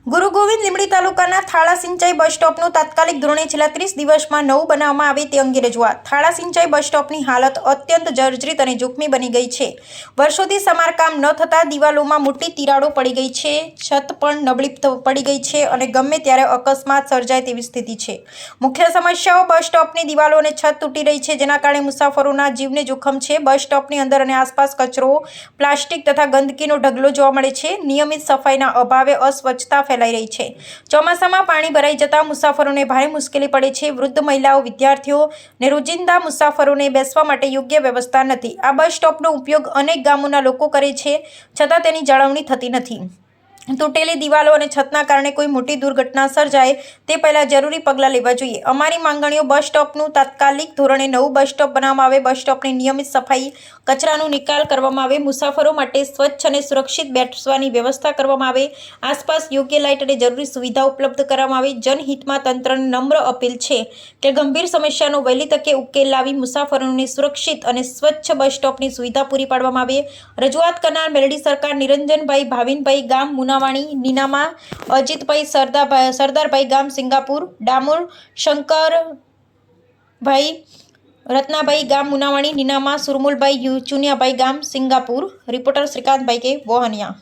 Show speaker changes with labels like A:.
A: ગુરુ ગોવિંદ લીંબડી તાલુકાના થાળા સિંચાઈ બસ સ્ટોપનું તાત્કાલિક ધોરણે છેલ્લા 30 દિવસમાં નવું બનાવવામાં આવે તે અંગે રજૂઆત। થાળા સિંચાઈ બસ સ્ટોપની હાલત અત્યંત જર્જરિત અને જોખમી બની ગઈ છે। વર્ષોથી સમારકામ ન થતાં દિવાલોમાં મોટી તિરાડો પડી ગઈ છે, છત પણ નબળી પડી ગઈ છે અને ગમે ત્યારે અકસ્માત સર્જાય તેવી સ્થિતિ છે। મુખ્ય સમસ્યાઓ બસ સ્ટોપની દિવાલો અને છત તૂટી રહી છે, જેના કારણે મુસાફરોના જીવને જોખમ છે। બસ સ્ટોપની અંદર અને આસપાસ કચરો, પ્લાસ્ટિક તથા ગંદકીનો ઢગલો જોવા મળે છે। નિયમિત સફાઈના અભાવે અસ્વચ્છતા ફેલાઈ રહી છે। ચોમાસામાં પાણી ભરાઈ જતા મુસાફરોને ભારે મુશ્કેલી પડે છે। વૃદ્ધ મહિલાઓ, વિદ્યાર્થીઓ અને રોજિંદા મુસાફરોને બેસવા માટે યોગ્ય વ્યવસ્થા નથી। આ બસ સ્ટોપનો ઉપયોગ અનેક ગામોના લોકો કરે છે, છતાં તેની જાળવણી થતી નથી। તૂટેલી દિવાલો અને છતના કારણે કોઈ મોટી દુર્ઘટના સર્જાય તે પહેલાં જરૂરી પગલાં લેવા જોઈએ। અમારી માંગણીઓ: બસ સ્ટોપનું તાત્કાલિક ધોરણે નવું બસ સ્ટોપ બનાવવામાં આવે, બસ સ્ટોપની નિયમિત સફાઈ, કચરાનો નિકાલ કરવામાં આવે, મુસાફરો માટે સ્વચ્છ અને સુરક્ષિત બેસવાની વ્યવસ્થા કરવામાં આવે, આસપાસ યોગ્ય લાઇટ અને જરૂરી સુવિધા ઉપલબ્ધ કરવામાં આવે। જનહિતમાં તંત્રને નમ્ર અપીલ છે કે ગંભીર સમસ્યાનો વહેલી તકે ઉકેલ લાવી મુસાફરોને સુરક્ષિત અને સ્વચ્છ બસ સ્ટોપની સુવિધા પૂરી પાડવામાં આવે। રજૂઆત કરનાર મેલડી સરકાર, નિરંજનભાઈ, ભાવિનભાઈ, ગામ મુનાવાણી, નીનામા, અજીતભાઈ, સરદારભાઈ, ગામ સિંગાપુર, ડામોર, શંકરભાઈ, રત્નાભાઈ, ગામ મુનાવાણી, નીનામા, સુરમુલભાઈ, ચુનિયાભાઈ, ગામ સિંગાપુર। રિપોર્ટર શ્રીકાંતભાઈ કે વોહનિયા।